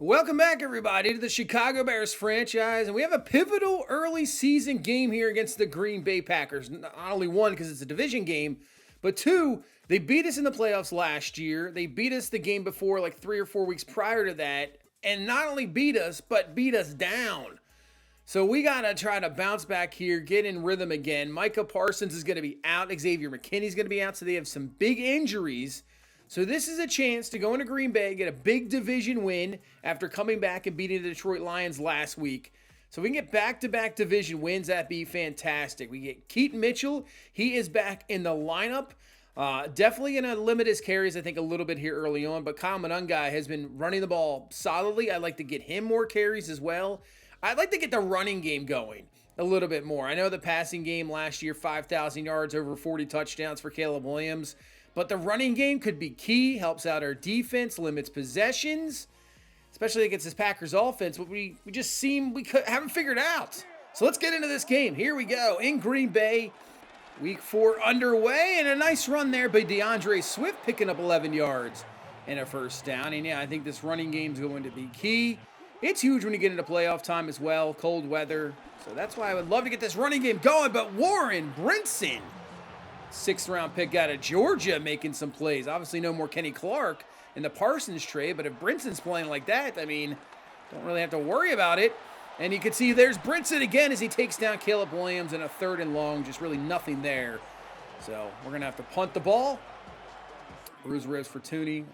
Welcome back, everybody, to the Chicago Bears franchise, and we have a pivotal early season game here against the Green Bay Packers. Not only one, because it's a division game, but two, they beat us in the playoffs last year. They beat us the game before, like 3 or 4 weeks prior to that, and not only beat us, but beat us down. So we got to try to bounce back here, get in rhythm again. Micah Parsons is going to be out. Xavier McKinney's going to be out, so they have some big injuries. So this is a chance to go into Green Bay, get a big division win after coming back and beating the Detroit Lions last week. So we can get back-to-back division wins. That'd be fantastic. We get Keaton Mitchell. He is back in the lineup. Definitely going to limit his carries, I think, a little bit here early on. But Kyle Monangai has been running the ball solidly. I'd like to get him more carries as well. I'd like to get the running game going a little bit more. I know the passing game last year, 5,000 yards, over 40 touchdowns for Caleb Williams. But the running game could be key, helps out our defense, limits possessions, especially against this Packers offense, what we just haven't figured out. So let's get into this game. Here we go in Green Bay, week 4 underway, and a nice run there by DeAndre Swift, picking up 11 yards and a first down. And yeah, I think this running game is going to be key. It's huge when you get into playoff time as well, cold weather. So that's why I would love to get this running game going. But Warren Brinson, 6th-round pick out of Georgia, making some plays. Obviously, no more Kenny Clark in the Parsons trade, but if Brinson's playing like that, I mean, don't really have to worry about it. And you can see there's Brinson again as he takes down Caleb Williams in a 3rd and long, just really nothing there. So we're going to have to punt the ball. Bruise ribs for Tooney,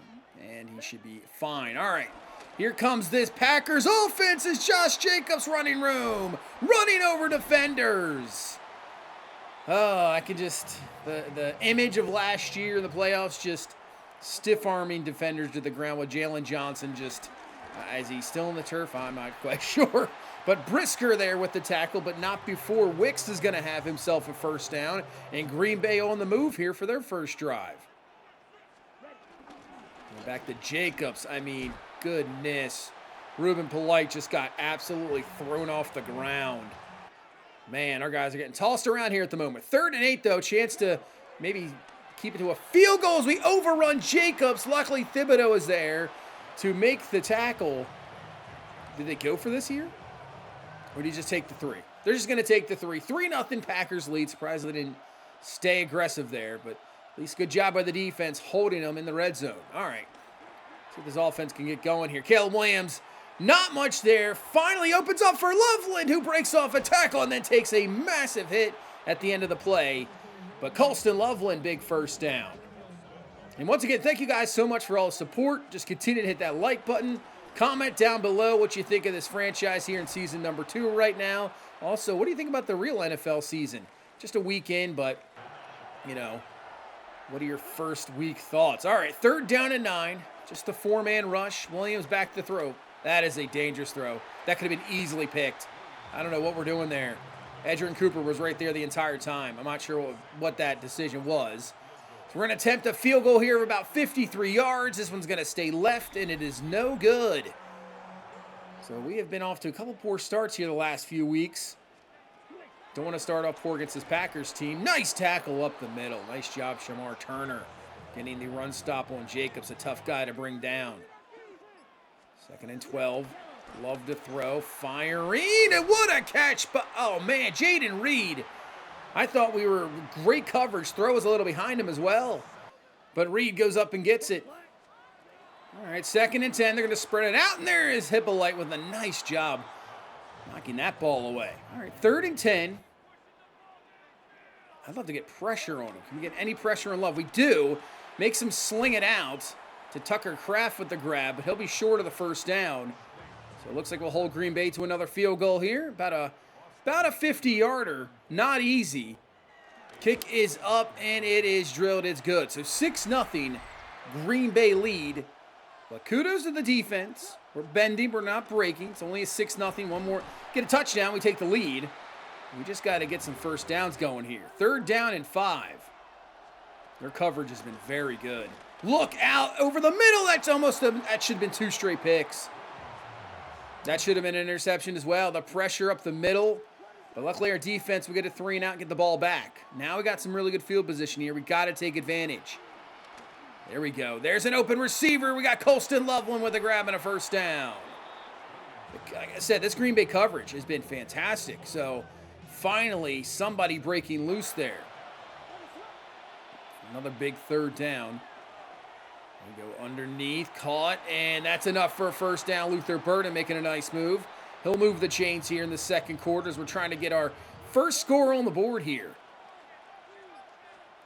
and he should be fine. All right, here comes this Packers offense as Josh Jacobs running room, running over defenders. Oh, I can just, the image of last year in the playoffs, just stiff-arming defenders to the ground with Jalen Johnson just, is he still in the turf? I'm not quite sure. But Brisker there with the tackle, but not before Wicks is going to have himself a first down. And Green Bay on the move here for their first drive. And back to Jacobs. I mean, goodness. Ruben Polite just got absolutely thrown off the ground. Man, our guys are getting tossed around here at the moment. 3rd and 8, though. Chance to maybe keep it to a field goal as we overrun Jacobs. Luckily, Thibodeau is there to make the tackle. Did they go for this here? Or did he just take the 3? They're just going to take the 3. 3-0 Packers lead. Surprised they didn't stay aggressive there. But at least good job by the defense holding them in the red zone. All right. See if this offense can get going here. Caleb Williams. Not much there. Finally opens up for Loveland, who breaks off a tackle and then takes a massive hit at the end of the play. But Colston Loveland, big first down. And once again, thank you guys so much for all the support. Just continue to hit that like button. Comment down below what you think of this franchise here in season number 2 right now. Also, what do you think about the real NFL season? Just a weekend, but, you know, what are your first week thoughts? All right, 3rd down and 9. Just a 4-man rush. Williams back to throw. That is a dangerous throw. That could have been easily picked. I don't know what we're doing there. Edgerrin Cooper was right there the entire time. I'm not sure what that decision was. So we're going to attempt a field goal here of about 53 yards. This one's going to stay left, and it is no good. So we have been off to a couple poor starts here the last few weeks. Don't want to start off poor against this Packers team. Nice tackle up the middle. Nice job, Shamar Turner, getting the run stop on Jacobs, a tough guy to bring down. 2nd and 12. Love to throw. Firing. And what a catch. But, oh, man. Jaden Reed. I thought we were great coverage. Throw was a little behind him as well. But Reed goes up and gets it. All right, 2nd and 10. They're going to spread it out. And there is Hippolyte with a nice job knocking that ball away. All right, 3rd and 10. I'd love to get pressure on him. Can we get any pressure on Love? We do. Makes him sling it out to Tucker Kraft with the grab, but he'll be short of the first down. So it looks like we'll hold Green Bay to another field goal here. About a 50-yarder. Not easy. Kick is up, and it is drilled. It's good. So 6-0 Green Bay lead. But kudos to the defense. We're bending. We're not breaking. It's only a 6-0. One more. Get a touchdown. We take the lead. We just got to get some first downs going here. 3rd down and 5. Their coverage has been very good. Look out over the middle. That should have been 2 straight picks. That should have been an interception as well. The pressure up the middle. But luckily our defense, we get a 3 and out and get the ball back. Now we got some really good field position here. We got to take advantage. There we go. There's an open receiver. We got Colston Loveland with a grab and a first down. Like I said, this Green Bay coverage has been fantastic. So finally, somebody breaking loose there. Another big third down. We go underneath, caught, and that's enough for a first down. Luther Burden making a nice move. He'll move the chains here in the second quarter as we're trying to get our first score on the board here.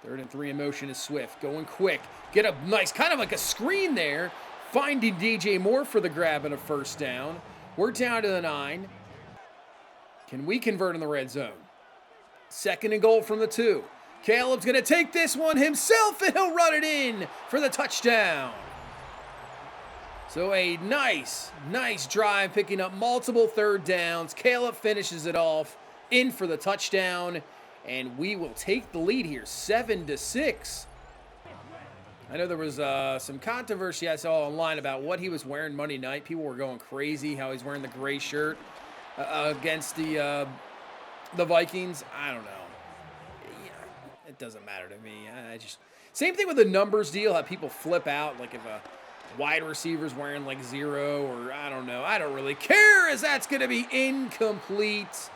3rd and 3 in motion is Swift. Going quick. Get a nice, kind of like a screen there. Finding DJ Moore for the grab and a first down. We're down to the 9. Can we convert in the red zone? 2nd and goal from the 2. Caleb's going to take this one himself, and he'll run it in for the touchdown. So a nice drive, picking up multiple third downs. Caleb finishes it off, in for the touchdown, and we will take the lead here, 7-6. I know there was some controversy I saw online about what he was wearing Monday night. People were going crazy, how he's wearing the gray shirt against the Vikings. I don't know. It doesn't matter to me. Same thing with the numbers deal, how people flip out, like if a wide receiver's wearing like 0 or I don't know. I don't really care, as that's going to be incomplete.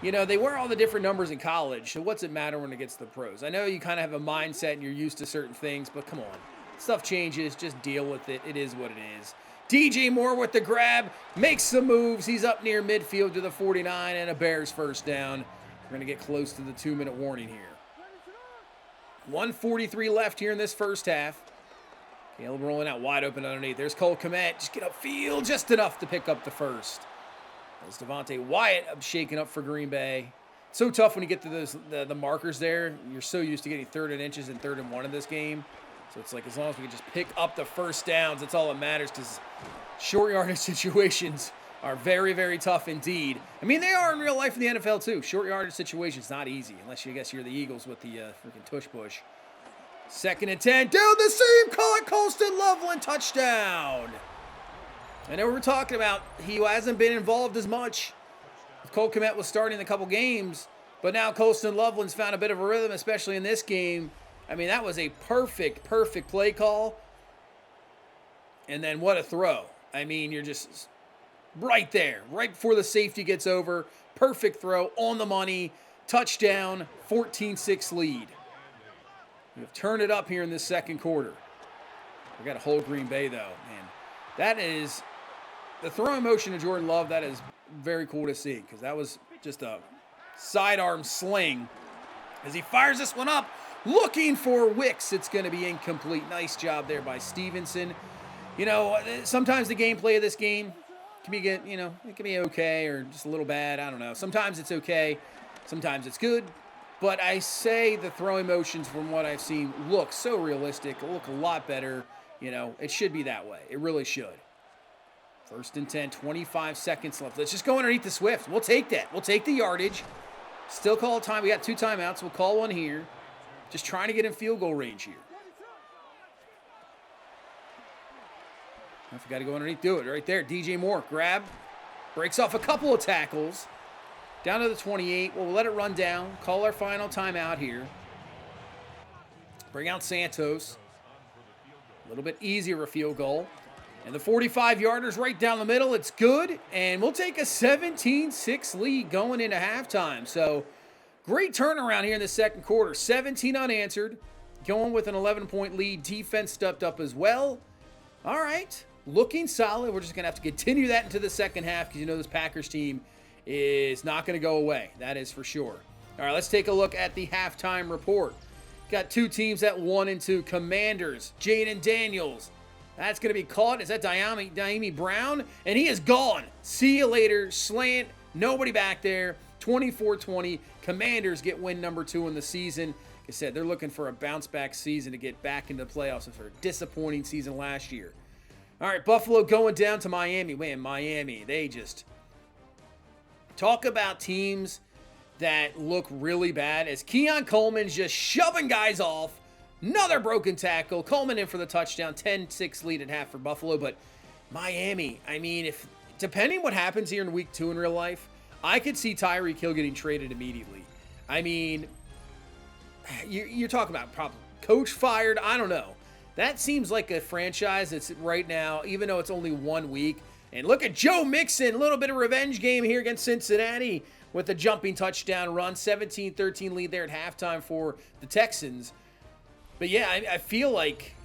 You know, they wear all the different numbers in college, so what's it matter when it gets to the pros? I know you kind of have a mindset and you're used to certain things, but come on. Stuff changes. Just deal with it. It is what it is. DJ Moore with the grab, makes some moves. He's up near midfield to the 49 and a Bears first down. We're going to get close to the 2-minute warning here. 1:43 left here in this first half. Caleb rolling out wide open underneath. There's Cole Kmet. Just get upfield just enough to pick up the first. There's Devontae Wyatt shaking up for Green Bay. So tough when you get to those the markers there. You're so used to getting 3rd and inches and 3rd and 1 in this game. So it's like as long as we can just pick up the first downs, that's all that matters, because short yardage situations are very, very tough indeed. I mean, they are in real life in the NFL too. Short yardage situations not easy, unless you guess you're the Eagles with the freaking tush push. 2nd and 10, down the seam, call it Colston Loveland, touchdown. I know we're talking about he hasn't been involved as much. Cole Kmet was starting a couple games, but now Colston Loveland's found a bit of a rhythm, especially in this game. I mean, that was a perfect play call. And then what a throw. I mean, you're just right there, right before the safety gets over. Perfect throw, on the money, touchdown, 14-6 lead. We've turned it up here in this second quarter. We got a whole Green Bay, though, man. That is the throwing motion of Jordan Love. That is very cool to see, because that was just a sidearm sling as he fires this one up, looking for Wicks. It's going to be incomplete. Nice job there by Stevenson. You know, sometimes the gameplay of this game can be it can be okay or just a little bad. I don't know. Sometimes it's okay. Sometimes it's good. But I say the throwing motions from what I've seen look so realistic, look a lot better. You know, it should be that way. It really should. 1st and 10, 25 seconds left. Let's just go underneath the Swift. We'll take that. We'll take the yardage. Still call time. We got 2 timeouts. We'll call one here. Just trying to get in field goal range here. If we got to go underneath, do it. Right there. DJ Moore, grab. Breaks off a couple of tackles. Down to the 28. We'll let it run down. Call our final timeout here. Bring out Santos. A little bit easier a field goal. And the 45-yarder's right down the middle. It's good. And we'll take a 17-6 lead going into halftime. So, great turnaround here in the second quarter. 17 unanswered. Going with an 11-point lead. Defense stepped up as well. All right. Looking solid. We're just going to have to continue that into the second half, because you know this Packers team is not going to go away. That is for sure. All right, let's take a look at the halftime report. Got 2 teams at 1-2. Commanders, Jaden Daniels. That's going to be caught. Is that Diami Brown? And he is gone. See you later. Slant. Nobody back there. 24-20. Commanders get win number 2 in the season. Like I said, they're looking for a bounce-back season to get back into the playoffs after a disappointing season last year. All right, Buffalo going down to Miami. Man, Miami, they just talk about teams that look really bad as Keon Coleman's just shoving guys off. Another broken tackle. Coleman in for the touchdown. 10-6 lead at half for Buffalo. But Miami, I mean, depending what happens here in week 2 in real life, I could see Tyreek Hill getting traded immediately. I mean, you're talking about probably coach fired. I don't know. That seems like a franchise that's right now, even though it's only 1 week, And look at Joe Mixon, a little bit of revenge game here against Cincinnati with a jumping touchdown run. 17-13 lead there at halftime for the Texans. But yeah, I feel like,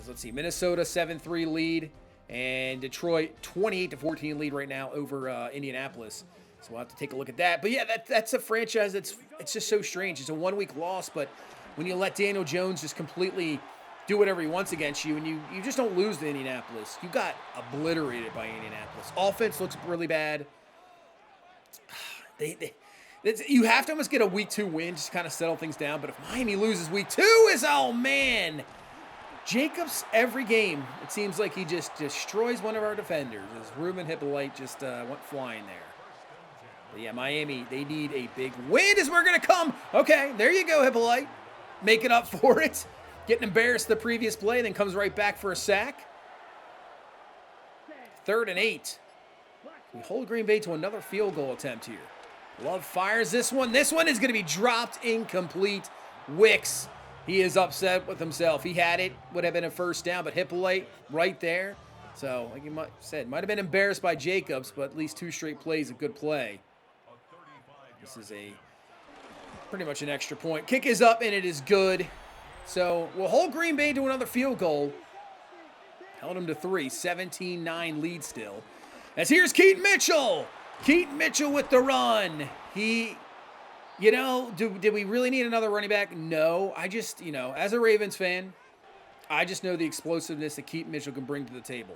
let's see, Minnesota 7-3 lead, and Detroit 28-14 lead right now over Indianapolis. So we'll have to take a look at that. But yeah, that's a franchise it's just so strange. It's a 1 week loss, but when you let Daniel Jones just completely do whatever he wants against you, and you just don't lose to Indianapolis. You got obliterated by Indianapolis. Offense looks really bad. You have to almost get a week 2 win just to kind of settle things down. But if Miami loses week 2, oh man. Jacobs, every game, it seems like he just destroys one of our defenders. As Ruben Hippolyte just went flying there. But yeah, Miami, they need a big win as we're going to come. Okay, there you go, Hippolyte. Making up for it. Getting embarrassed the previous play, then comes right back for a sack. 3rd and 8. We hold Green Bay to another field goal attempt here. Love fires this one. This one is going to be dropped incomplete. Wicks, he is upset with himself. He had it. Would have been a first down, but Hippolyte right there. So, like you said, might have been embarrassed by Jacobs, but at least 2 straight plays, a good play. This is pretty much an extra point. Kick is up, and it is good. So, we'll hold Green Bay to another field goal. Held him to 3. 17-9 lead still. As here's Keaton Mitchell. Keaton Mitchell with the run. Did we really need another running back? No. I just, as a Ravens fan, I just know the explosiveness that Keaton Mitchell can bring to the table.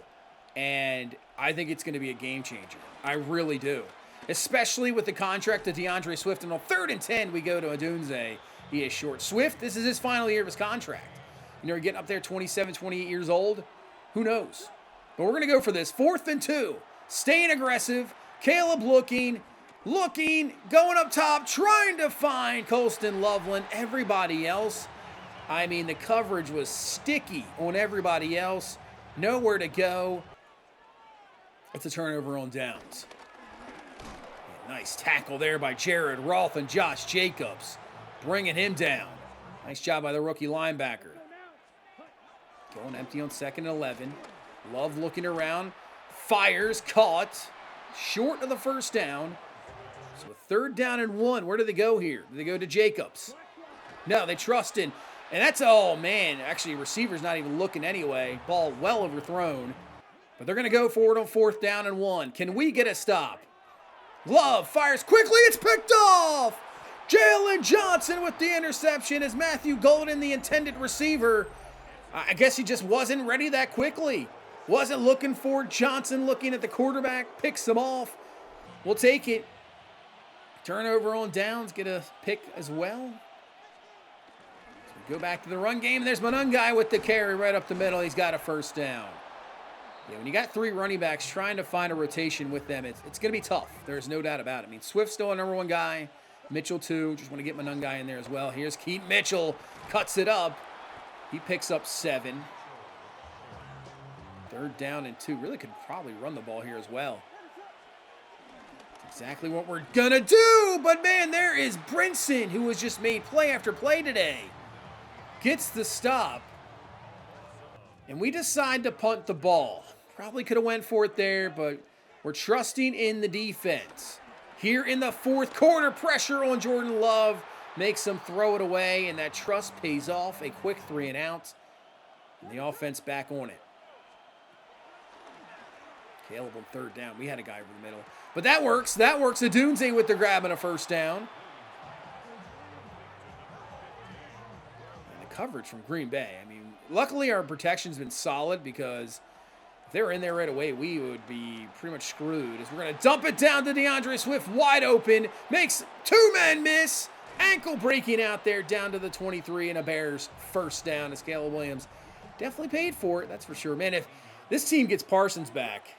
And I think it's going to be a game changer. I really do. Especially with the contract to DeAndre Swift. And on 3rd and 10, we go to Odunze. He is short. Swift, this is his final year of his contract. Getting up there 27, 28 years old. Who knows? But we're going to go for this. 4th and 2. Staying aggressive. Caleb looking, going up top, trying to find Colston Loveland. Everybody else, the coverage was sticky on everybody else. Nowhere to go. It's a turnover on downs. Nice tackle there by Jared Roth and Josh Jacobs. Bringing him down. Nice job by the rookie linebacker. Going empty on 2nd and 11. Love looking around. Fires, caught. Short of the first down. So 3rd down and 1. Where do they go here? Do they go to Jacobs? No, they trust in. And that's, oh man, actually receiver's not even looking anyway. Ball well overthrown. But they're going to go forward on 4th down and 1. Can we get a stop? Love fires quickly. It's picked off. Jalen Johnson with the interception as Matthew Golden, the intended receiver. I guess he just wasn't ready that quickly. Wasn't looking for Johnson, looking at the quarterback, picks him off. We'll take it. Turnover on downs, get a pick as well. So we go back to the run game. There's Monungai with the carry right up the middle. He's got a first down. Yeah, when you got 3 running backs trying to find a rotation with them, it's going to be tough. There's no doubt about it. Swift's still a number 1 guy. Mitchell, too. Just want to get Monungai in there as well. Here's Keaton Mitchell. Cuts it up. He picks up 7. 3rd down and 2. Really could probably run the ball here as well. That's exactly what we're going to do. But, man, there is Brinson, who has just made play after play today. Gets the stop. And we decide to punt the ball. Probably could have went for it there, but we're trusting in the defense. Here in the 4th quarter, pressure on Jordan Love. Makes him throw it away, and that trust pays off. A quick 3 and out. And the offense back on it. Caleb on 3rd down. We had a guy over the middle. But that works. That works. Adunze with the grab and a first down. And the coverage from Green Bay. Luckily our protection's been solid because if they were in there right away, we would be pretty much screwed. As we're going to dump it down to DeAndre Swift, wide open. Makes 2 men miss. Ankle breaking out there down to the 23 and a Bears first down as Caleb Williams definitely paid for it. That's for sure. Man, if this team gets Parsons back,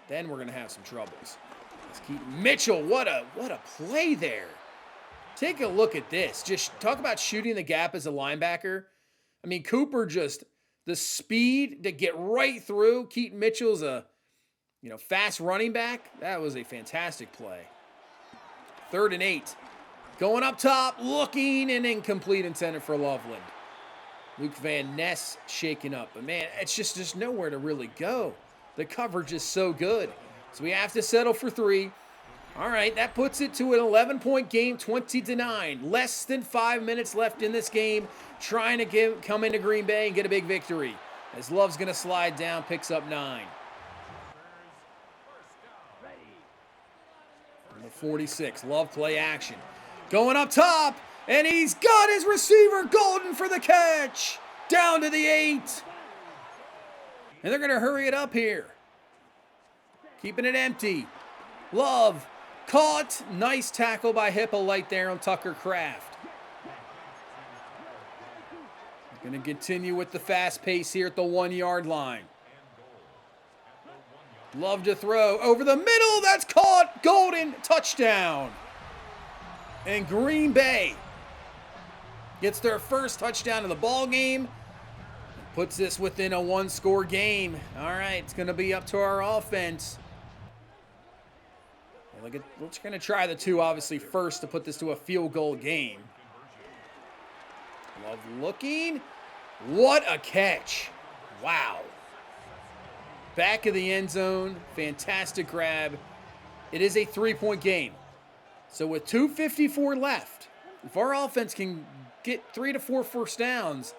then we're going to have some troubles. Let's keep Mitchell. What a play there. Take a look at this. Just talk about shooting the gap as a linebacker. Cooper just the speed to get right through. Keaton Mitchell's a fast running back. That was a fantastic play. 3rd and 8. Going up top, looking, and incomplete intended for Loveland. Luke Van Ness shaking up. But, man, it's just nowhere to really go. The coverage is so good. So we have to settle for 3. All right, that puts it to an 11-point game, 20-9. Less than 5 minutes left in this game, trying to come into Green Bay and get a big victory. As Love's going to slide down, picks up 9. Number 46, Love play action. Going up top, and he's got his receiver, Golden, for the catch. Down to the 8. And they're going to hurry it up here. Keeping it empty. Love caught. Nice tackle by Hippolyte there on Tucker Kraft. Going to continue with the fast pace here at the 1-yard line. Love to throw over the middle. That's caught. Golden, touchdown. And Green Bay gets their first touchdown of the ball game. Puts this within a 1-score game. All right, it's going to be up to our offense. We're going to try the 2, obviously, first to put this to a field goal game. Love looking. What a catch. Wow. Back of the end zone. Fantastic grab. It is a 3-point game. So with 2:54 left, if our offense can get 3 to 4 first downs,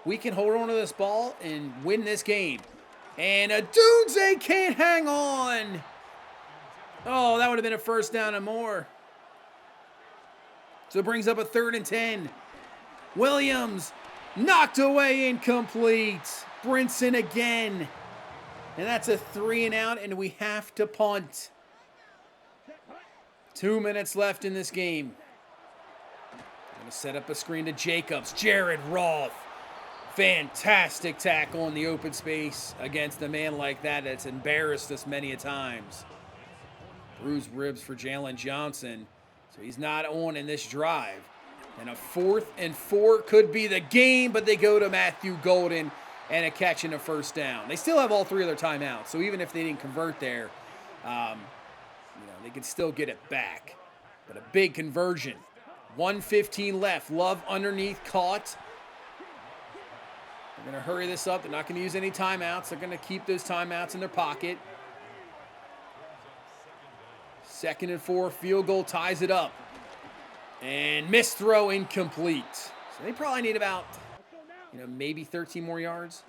we can hold on to this ball and win this game. And Adunze can't hang on. Oh, that would have been a first down and more. So it brings up a 3rd and 10. Williams knocked away, incomplete. Brinson again. And that's a 3 and out, and we have to punt. 2 minutes left in this game. I'm going to set up a screen to Jacobs. Jared Roth. Fantastic tackle in the open space against a man like that that's embarrassed us many a times. Bruised ribs for Jalen Johnson. So he's not on in this drive. And a 4th and 4 could be the game, but they go to Matthew Golden and a catch and a first down. They still have all 3 of their timeouts, so even if they didn't convert there, they could still get it back. But a big conversion. 1:15 left. Love underneath, caught. They're going to hurry this up. They're not going to use any timeouts. They're going to keep those timeouts in their pocket. 2nd and 4, field goal ties it up. And missed throw, incomplete. So they probably need about, maybe 13 more yards.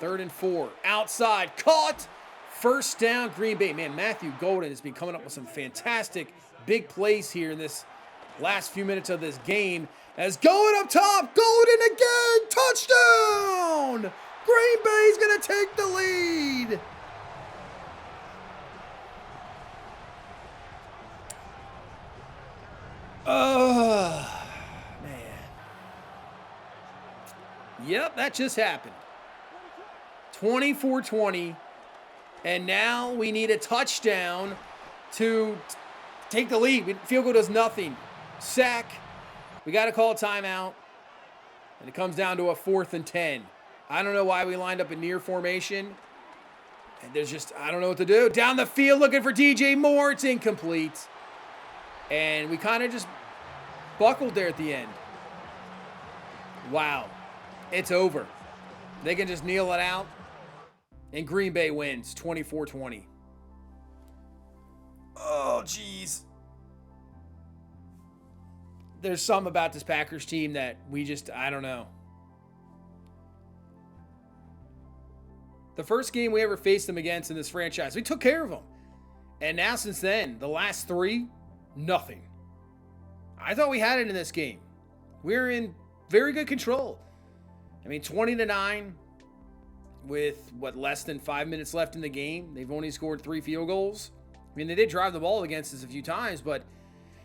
3rd and 4, outside, caught. First down, Green Bay. Man, Matthew Golden has been coming up with some fantastic big plays here in this last few minutes of this game. As going up top, Golden again, touchdown! Green Bay's going to take the lead. Oh, man. Yep, that just happened. 24-20. And now we need a touchdown to take the lead. Field goal does nothing. Sack. We got to call a timeout. And it comes down to a 4th and 10. I don't know why we lined up a near formation. And there's just, I don't know what to do. Down the field looking for DJ Moore. It's incomplete. And we kind of just buckled there at the end. Wow. It's over. They can just kneel it out. And Green Bay wins 24-20. Oh, jeez. There's something about this Packers team that I don't know. The first game we ever faced them against in this franchise, we took care of them. And now since then, the last 3, nothing. I thought we had it in this game. We're in very good control. 20-9 with, less than 5 minutes left in the game. They've only scored 3 field goals. They did drive the ball against us a few times, but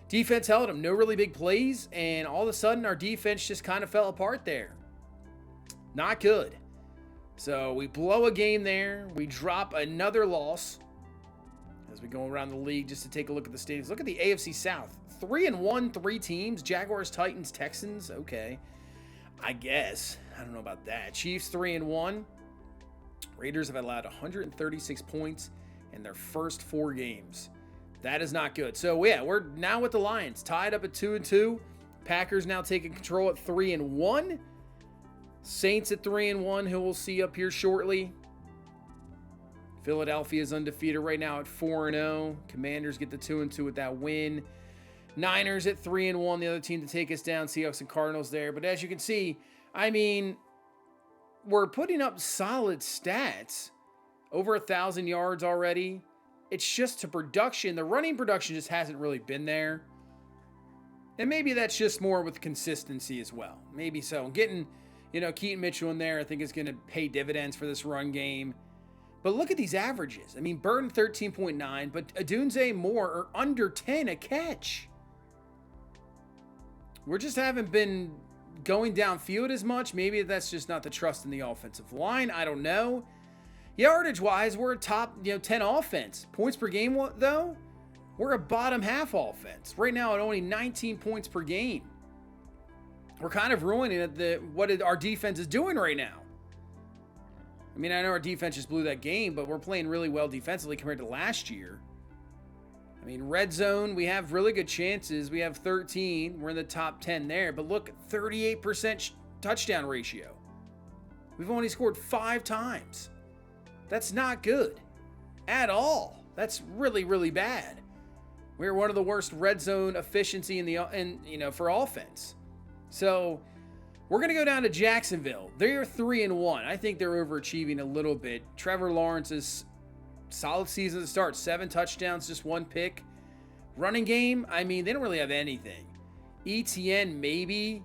defense held them. No really big plays, and all of a sudden our defense just kind of fell apart there. Not good. So we blow a game there. We drop another loss as we go around the league just to take a look at the standings. Look at the AFC South. 3-1, 3 teams. Jaguars, Titans, Texans. Okay. I guess. I don't know about that. Chiefs 3-1. Raiders have allowed 136 points in their first 4 games. That is not good. So, yeah, we're now with the Lions. Tied up at 2-2. Packers now taking control at 3-1. Saints at 3-1, who we'll see up here shortly. Philadelphia is undefeated right now at 4-0. Commanders get the 2-2 with that win. Niners at 3-1, the other team to take us down. Seahawks and Cardinals there. But as you can see, I mean, we're putting up solid stats. Over 1,000 yards already. It's just to production. The running production just hasn't really been there. And maybe that's just more with consistency as well. Maybe so. Getting, Keaton Mitchell in there I think is going to pay dividends for this run game. But look at these averages. I mean, Burton 13.9, but Adunze Moore are under 10 a catch. We just haven't been going downfield as much. Maybe that's just not the trust in the offensive line. I don't know. Yardage-wise, we're a top 10 offense. Points per game, though, we're a bottom half offense. Right now at only 19 points per game. We're kind of ruining what our defense is doing right now. I mean, I know our defense just blew that game, but we're playing really well defensively compared to last year. I mean, red zone, we have really good chances. We have 13. We're in the top 10 there. But look, 38% touchdown ratio. We've only scored 5 times. That's not good at all. That's really, really bad. We're one of the worst red zone efficiency for offense. So we're going to go down to Jacksonville. They're 3-1. I think they're overachieving a little bit. Trevor Lawrence's solid season to start. 7 touchdowns, just 1 pick. Running game, I mean, they don't really have anything. ETN, maybe.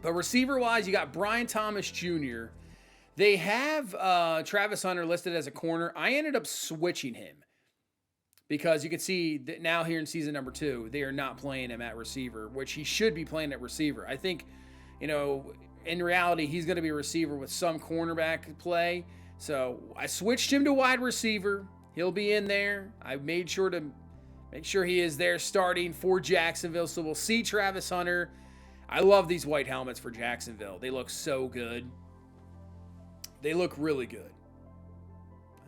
But receiver-wise, you got Brian Thomas Jr. They have Travis Hunter listed as a corner. I ended up switching him because you can see that now here in season number 2, they are not playing him at receiver, which he should be playing at receiver. I think, in reality, he's going to be a receiver with some cornerback play. So I switched him to wide receiver. He'll be in there. I made sure to make sure he is there starting for Jacksonville. So we'll see Travis Hunter. I love these white helmets for Jacksonville. They look so good. They look really good.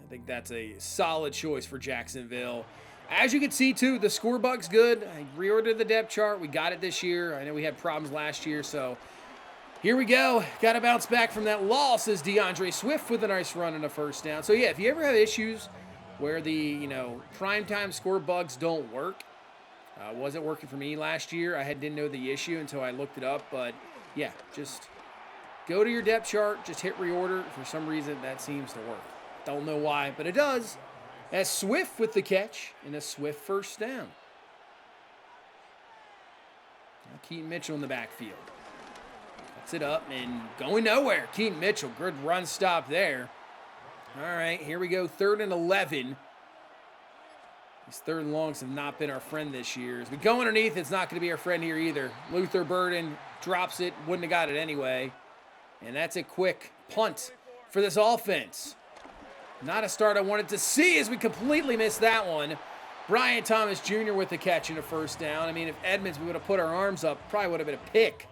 I think that's a solid choice for Jacksonville. As you can see, too, the score bug's good. I reordered the depth chart. We got it this year. I know we had problems last year, so here we go. Got to bounce back from that loss, as DeAndre Swift with a nice run and a first down. So, yeah, if you ever have issues where the, primetime score bugs don't work, wasn't working for me last year. I didn't know the issue until I looked it up, but, yeah, just go to your depth chart, just hit reorder. For some reason, that seems to work. Don't know why, but it does. As Swift with the catch and a Swift first down. Now Keaton Mitchell in the backfield. Cuts it up and going nowhere. Keaton Mitchell, good run stop there. All right, here we go. 3rd and 11. These 3rd and longs have not been our friend this year. As we go underneath, it's not going to be our friend here either. Luther Burden drops it. Wouldn't have got it anyway. And that's a quick punt for this offense. Not a start I wanted to see as we completely missed that one. Brian Thomas Jr. with the catch and a first down. I mean, if Edmonds, we would have put our arms up, probably would have been a pick.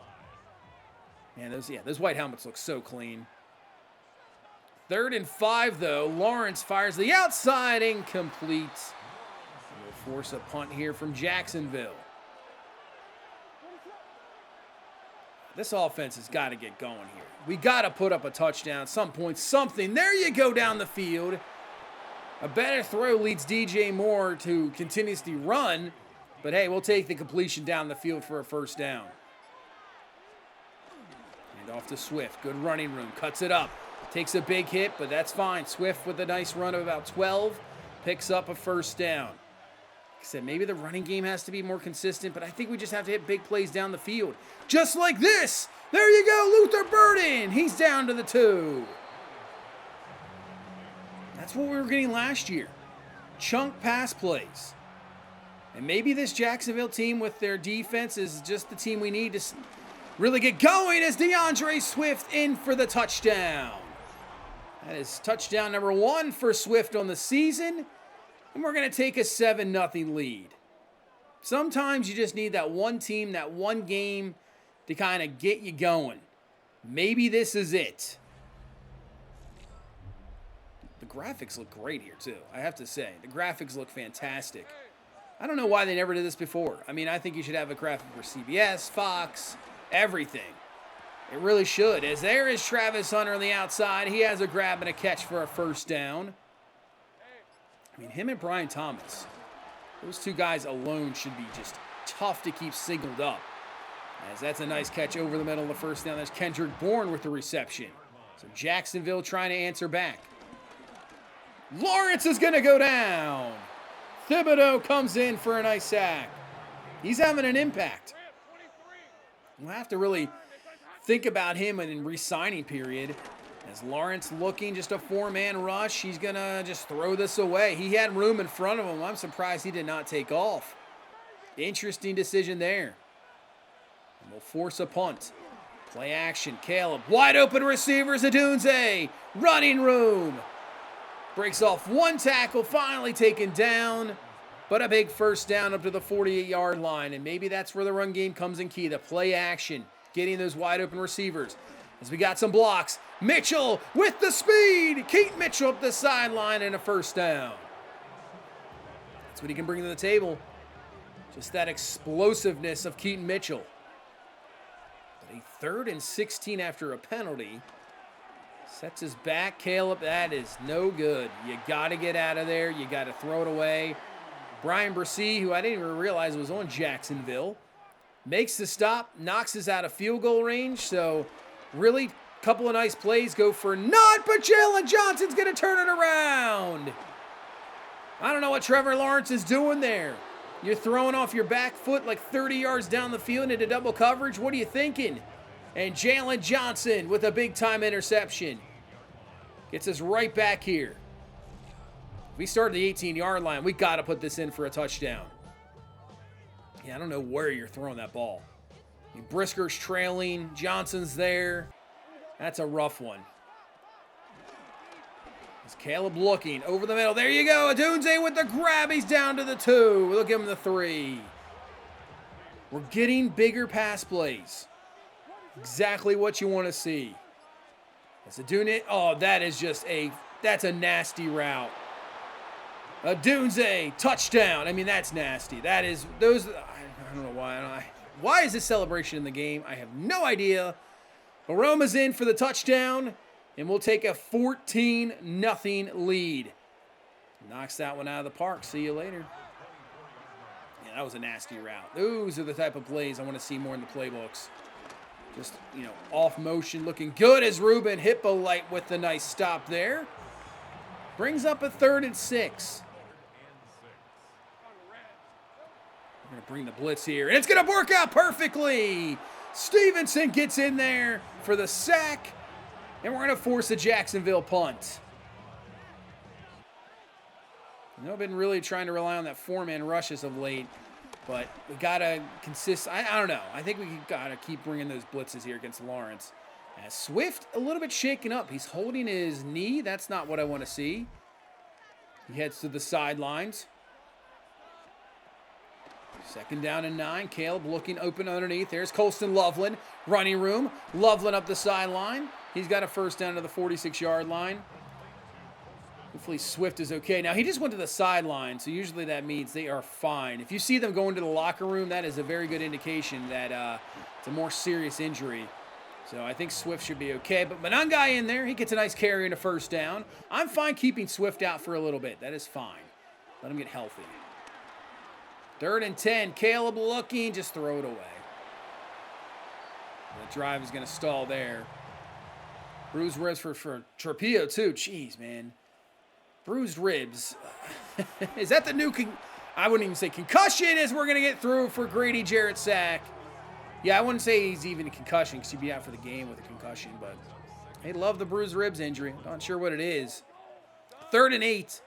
Man, those white helmets look so clean. 3rd and 5, though. Lawrence fires the outside, incomplete. We'll force a punt here from Jacksonville. This offense has got to get going here. We got to put up a touchdown at some point, something. There you go down the field. A better throw leads DJ Moore to continuously run. But, hey, we'll take the completion down the field for a first down. And off to Swift. Good running room. Cuts it up. Takes a big hit, but that's fine. Swift with a nice run of about 12. Picks up a first down. Like I said, maybe the running game has to be more consistent, but I think we just have to hit big plays down the field. Just like this. There you go, Luther Burden. He's down to the 2. That's what we were getting last year. Chunk pass plays. And maybe this Jacksonville team with their defense is just the team we need to really get going as DeAndre Swift in for the touchdown. That is touchdown number 1 for Swift on the season. And we're going to take a 7-0 lead. Sometimes you just need that one team, that one game to kind of get you going. Maybe this is it. The graphics look great here, too. I have to say, the graphics look fantastic. I don't know why they never did this before. I mean, I think you should have a graphic for CBS, Fox, everything. It really should. As there is Travis Hunter on the outside. He has a grab and a catch for a first down. I mean, him and Brian Thomas, those two guys alone should be just tough to keep singled up. As that's a nice catch over the middle of the first down. There's Kendrick Bourne with the reception. So Jacksonville trying to answer back. Lawrence is going to go down. Thibodeau comes in for a nice sack. He's having an impact. We'll have to really think about him in re-signing period. As Lawrence looking just a four-man rush, he's going to just throw this away. He had room in front of him. I'm surprised he did not take off. Interesting decision there. And we'll force a punt. Play action. Caleb. Wide open receivers. Adunze. Running room. Breaks off one tackle. Finally taken down. But a big first down up to the 48-yard line. And maybe that's where the run game comes in key. The play action. Getting those wide open receivers. As we got some blocks. Mitchell with the speed. Keaton Mitchell up the sideline and a first down. That's what he can bring to the table. Just that explosiveness of Keaton Mitchell. But a 3rd and 16 after a penalty. Sets his back. Caleb, that is no good. You got to get out of there. You got to throw it away. Brian Brissy, who I didn't even realize was on Jacksonville, makes the stop, knocks us out of field goal range. So really, a couple of nice plays go for naught, but Jalen Johnson's going to turn it around. I don't know what Trevor Lawrence is doing there. You're throwing off your back foot like 30 yards down the field into double coverage. What are you thinking? And Jalen Johnson with a big-time interception. Gets us right back here. We started the 18-yard line. We got to put this in for a touchdown. Yeah, I don't know where you're throwing that ball. I mean, Brisker's trailing. Johnson's there. That's a rough one. It's Caleb looking over the middle. There you go. Adunze with the grab. He's down to the 2. We'll give him the 3. We're getting bigger pass plays. Exactly what you want to see. That's Adunze. Oh, that is just that's a nasty route. Adunze, touchdown. I mean, that's nasty. That is, those, I don't know why. Why is this celebration in the game? I have no idea. Aroma's in for the touchdown, and we'll take a 14-0 lead. Knocks that one out of the park. See you later. Yeah, that was a nasty route. Those are the type of plays I want to see more in the playbooks. Just, off motion, looking good as Ruben Hippolyte with the nice stop there. Brings up a 3rd and 6. We're going to bring the blitz here, and it's going to work out perfectly. Stevenson gets in there for the sack, and we're going to force a Jacksonville punt. I've been really trying to rely on that 4-man rush as of late, but we got to I don't know. I think we got to keep bringing those blitzes here against Lawrence. As Swift, a little bit shaken up. He's holding his knee. That's not what I want to see. He heads to the sidelines. 2nd down and 9. Caleb looking open underneath. There's Colston Loveland. Running room. Loveland up the sideline. He's got a first down to the 46-yard line. Hopefully Swift is okay. Now, he just went to the sideline, so usually that means they are fine. If you see them go into the locker room, that is a very good indication that it's a more serious injury. So I think Swift should be okay. But Manungai in there. He gets a nice carry and a first down. I'm fine keeping Swift out for a little bit. That is fine. Let him get healthy. 3rd and 10. Caleb looking. Just throw it away. The drive is going to stall there. Bruised ribs for Trapillo, too. Jeez, man. Bruised ribs. Is that the new I wouldn't even say concussion as we're going to get through for Grady Jarrett sack. Yeah, I wouldn't say he's even a concussion because he'd be out for the game with a concussion, but they love the bruised ribs injury. Not sure what it is. 3rd and 8.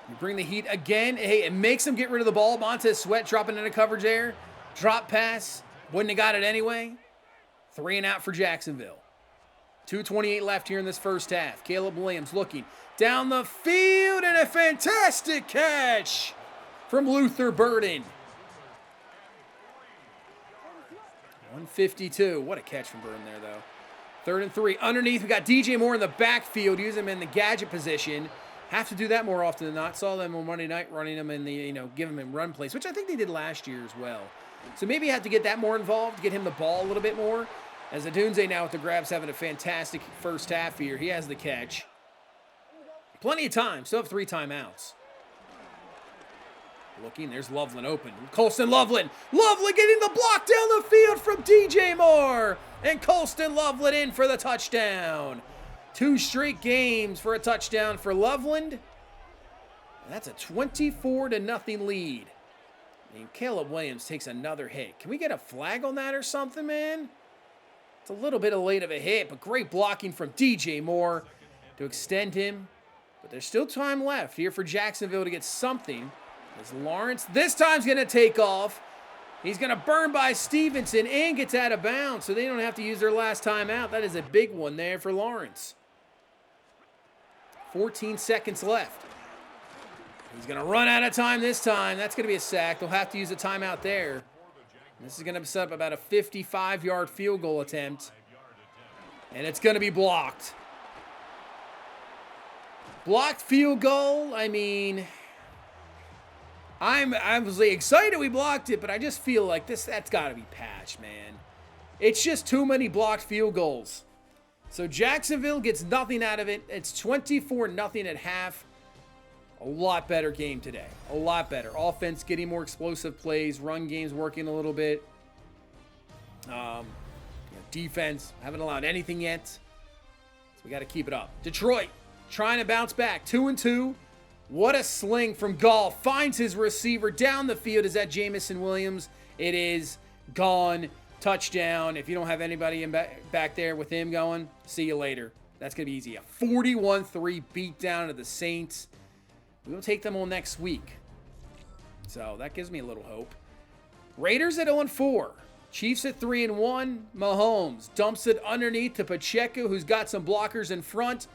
We bring the heat again. Hey, it makes him get rid of the ball. Montez Sweat dropping into coverage there. Drop pass. Wouldn't have got it anyway. 3 and out for Jacksonville. 2:28 left here in this first half. Caleb Williams looking down the field, and a fantastic catch from Luther Burden. 152. What a catch from Burden there, though. 3rd and 3. Underneath, we got DJ Moore in the backfield. Use him in the gadget position. Have to do that more often than not. Saw them on Monday night running them in the, give them in run plays, which I think they did last year as well. So maybe you have to get that more involved, get him the ball a little bit more. As Adunze now with the grabs having a fantastic first half here. He has the catch. Plenty of time. Still have 3 timeouts. Looking, there's Loveland open. Colston Loveland. Loveland getting the block down the field from DJ Moore. And Colston Loveland in for the touchdown. 2 straight games for a touchdown for Loveland. And that's a 24-0 lead. And Caleb Williams takes another hit. Can we get a flag on that or something, man? It's a little bit late of a hit, but great blocking from DJ Moore to extend him. But there's still time left here for Jacksonville to get something. As Lawrence this time's going to take off. He's going to burn by Stevenson and gets out of bounds, so they don't have to use their last timeout. That is a big one there for Lawrence. 14 seconds left. He's going to run out of time this time. That's going to be a sack. They'll have to use a timeout there. This is going to set up about a 55-yard field goal attempt. And it's going to be blocked. Blocked field goal, I mean, I'm obviously excited we blocked it, but I just feel like that's got to be patched, man. It's just too many blocked field goals. So Jacksonville gets nothing out of it. It's 24-0 at half. A lot better game today. A lot better. Offense getting more explosive plays. Run game's working a little bit. Defense, haven't allowed anything yet. So we got to keep it up. Detroit trying to bounce back. 2-2. What a sling from Gall. Finds his receiver down the field. Is that Jamison Williams? It is gone. Touchdown. If you don't have anybody in back there with him going, see you later. That's going to be easy. A 41-3 beatdown of the Saints. We'll take them on next week. So that gives me a little hope. Raiders at 0-4. Chiefs at 3-1. Mahomes dumps it underneath to Pacheco, who's got some blockers in front.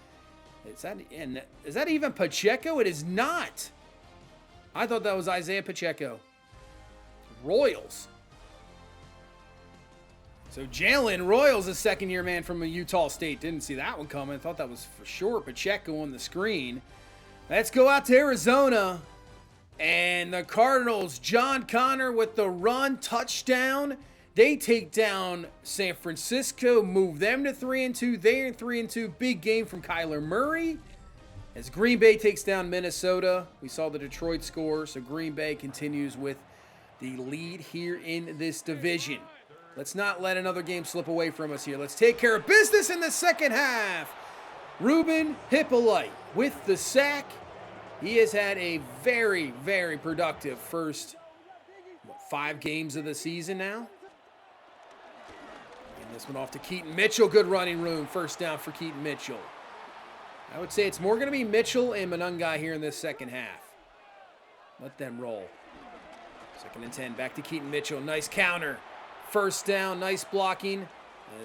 Is that even Pacheco? It is not. I thought that was Isaiah Pacheco. Royals. So Jalen Royals, a second-year man from Utah State. Didn't see that one coming. I thought that was for sure Pacheco on the screen. Let's go out to Arizona. And the Cardinals, John Connor with the run touchdown. They take down San Francisco, move them to 3-2. They're in 3-2. Big game from Kyler Murray. As Green Bay takes down Minnesota. We saw the Detroit score, so Green Bay continues with the lead here in this division. Let's not let another game slip away from us here. Let's take care of business in the second half. Ruben Hippolyte with the sack. He has had a very, very productive first 5 games of the season now. And this one off to Keaton Mitchell. Good running room. First down for Keaton Mitchell. I would say it's more going to be Mitchell and Monangai here in this second half. Let them roll. 2nd and 10. Back to Keaton Mitchell. Nice counter. First down. Nice blocking.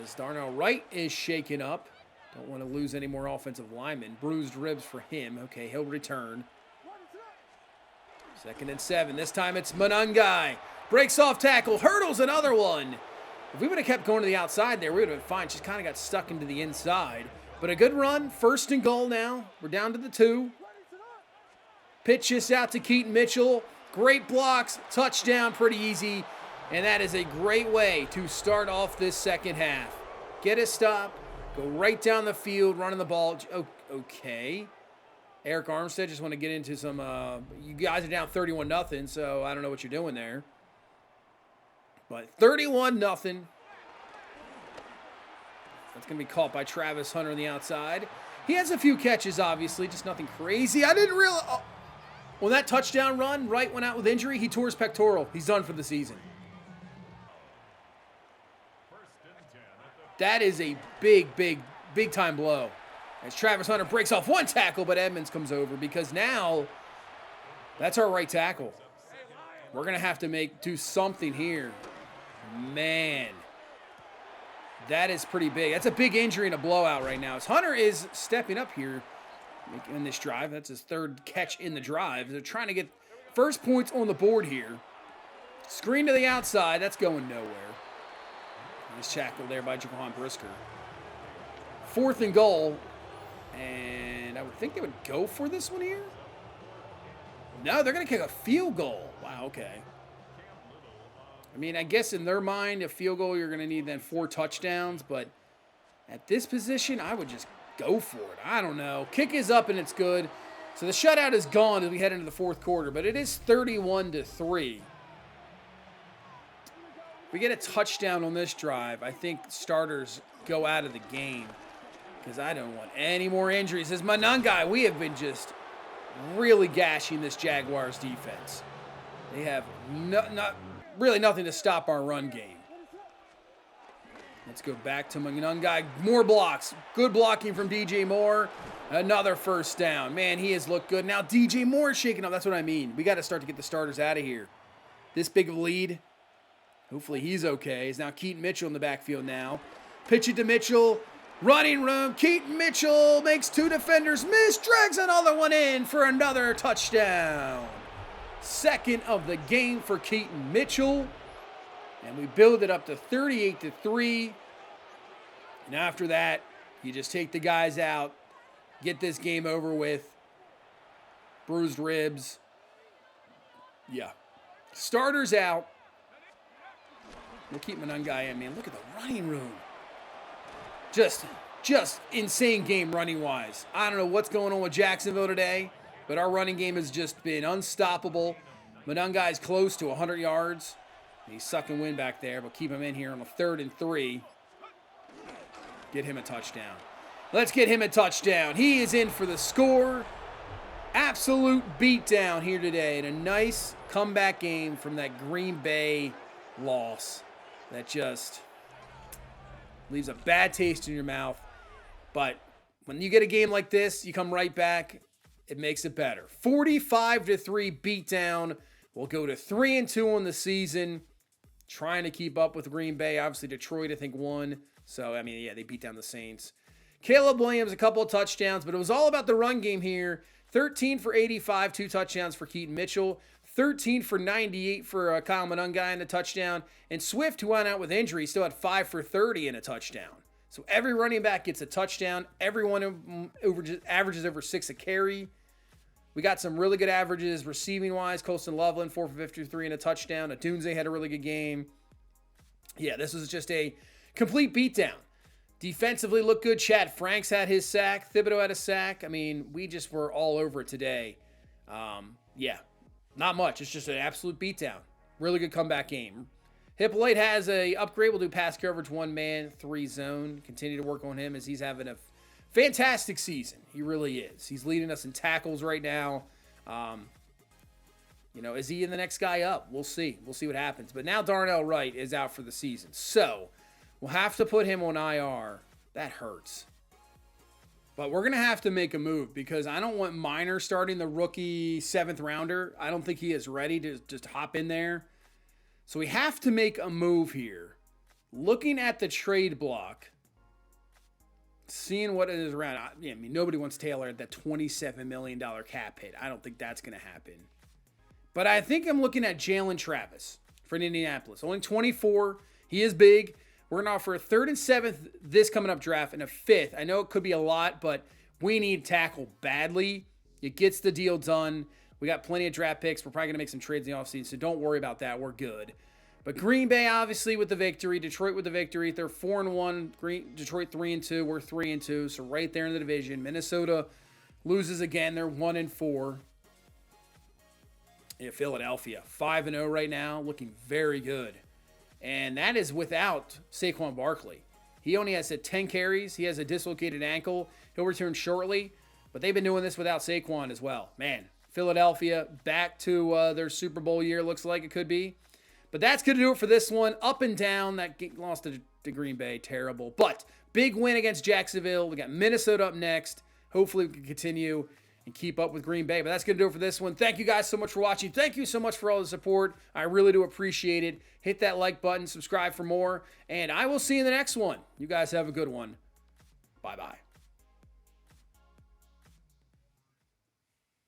As Darnell Wright is shaken up. Don't want to lose any more offensive linemen. Bruised ribs for him. Okay, he'll return. 2nd and 7. This time it's Monangai. Breaks off tackle. Hurdles another one. If we would have kept going to the outside there, we would have been fine. Just kind of got stuck into the inside. But a good run. 1st and goal now. We're down to the 2. Pitch this out to Keaton Mitchell. Great blocks. Touchdown. Pretty easy. And that is a great way to start off this second half. Get a stop. Go right down the field, running the ball. Okay. Eric Armstead just want to get into some, you guys are down 31-0, so I don't know what you're doing there. But 31-0. That's going to be caught by Travis Hunter on the outside. He has a few catches, obviously, just nothing crazy. I didn't realize, when that touchdown run, Wright went out with injury, he tore his pectoral. He's done for the season. That is a big, big, big time blow. As Travis Hunter breaks off one tackle, but Edmonds comes over because now that's our right tackle. We're going to have to do something here. Man, that is pretty big. That's a big injury and a blowout right now. As Hunter is stepping up here in this drive. That's his 3rd catch in the drive. They're trying to get first points on the board here. Screen to the outside. That's going nowhere. Nice tackle there by Jaquan Brisker. 4th and goal. And I would think they would go for this one here. No, they're going to kick a field goal. Wow, okay. I mean, I guess in their mind, a field goal, you're going to need then 4 touchdowns. But at this position, I would just go for it. I don't know. Kick is up and it's good. So the shutout is gone as we head into the fourth quarter, but it is 31-3. If we get a touchdown on this drive, I think starters go out of the game because I don't want any more injuries. As Manungai, we have been just really gashing this Jaguars defense. They have really nothing to stop our run game. Let's go back to Manungai. More blocks. Good blocking from DJ Moore. Another first down. Man, he has looked good. Now DJ Moore is shaking up. That's what I mean. We got to start to get the starters out of here. This big of a lead. Hopefully he's okay. It's now Keaton Mitchell in the backfield now. Pitch it to Mitchell. Running room. Keaton Mitchell makes two defenders miss. Drags another one in for another touchdown. Second of the game for Keaton Mitchell. And we build it up to 38-3. And after that, you just take the guys out. Get this game over with. Bruised ribs. Yeah. Starters out. We'll keep Manungai in, man. Look at the running room. Just insane game running-wise. I don't know what's going on with Jacksonville today, but our running game has just been unstoppable. Manungai's close to 100 yards. He's sucking wind back there, but keep him in here on a 3rd and 3. Get him a touchdown. Let's get him a touchdown. He is in for the score. Absolute beatdown here today. And a nice comeback game from that Green Bay loss that just leaves a bad taste in your mouth. But when you get a game like this, you come right back. It makes it better. 45-3 beatdown. We'll go to 3-2 on the season. Trying to keep up with Green Bay. Obviously, Detroit, I think, won. So, I mean, yeah, they beat down the Saints. Caleb Williams, a couple of touchdowns, but it was all about the run game here. 13 for 85, 2 touchdowns for Keaton Mitchell. 13 for 98 for Kyle Manungai in a touchdown. And Swift, who went out with injury, still had 5 for 30 in a touchdown. So every running back gets a touchdown. Everyone averages over 6 a carry. We got some really good averages receiving-wise. Colston Loveland, 4 for 53 and a touchdown. Atunze had a really good game. Yeah, this was just a complete beatdown. Defensively looked good. Chad Franks had his sack. Thibodeau had a sack. I mean, we just were all over it today. Yeah, not much. It's just an absolute beatdown. Really good comeback game. Hippolyte has a upgrade. We'll do pass coverage, 1-man, 3 zone. Continue to work on him as he's having a fantastic season. He really is. He's leading us in tackles right now. Is he in the next guy up? We'll see. We'll see what happens. But now Darnell Wright is out for the season. So we'll have to put him on IR. That hurts. But we're going to have to make a move because I don't want Minor starting the rookie 7th rounder. I don't think he is ready to just hop in there. So we have to make a move here. Looking at the trade block, seeing what it is around. I mean, nobody wants Taylor at that $27 million cap hit. I don't think that's going to happen. But I think I'm looking at Jalen Travis for Indianapolis. Only 24. He is big. We're going to offer a 3rd and 7th this coming up draft and a 5th. I know it could be a lot, but we need tackle badly. It gets the deal done. We got plenty of draft picks. We're probably going to make some trades in the offseason, so don't worry about that. We're good. But Green Bay, obviously, with the victory. Detroit with the victory. They're 4-1. Detroit 3-2. We're 3-2. So right there in the division. Minnesota loses again. They're 1-4. Yeah, Philadelphia 5-0 right now. Looking very good. And that is without Saquon Barkley. He only has 10 carries. He has a dislocated ankle. He'll return shortly. But they've been doing this without Saquon as well. Man, Philadelphia back to their Super Bowl year. Looks like it could be. But that's going to do it for this one. Up and down. That lost to Green Bay. Terrible. But big win against Jacksonville. We got Minnesota up next. Hopefully we can continue and keep up with Green Bay. But that's going to do it for this one. Thank you guys so much for watching. Thank you so much for all the support. I really do appreciate it. Hit that like button. Subscribe for more. And I will see you in the next one. You guys have a good one. Bye-bye.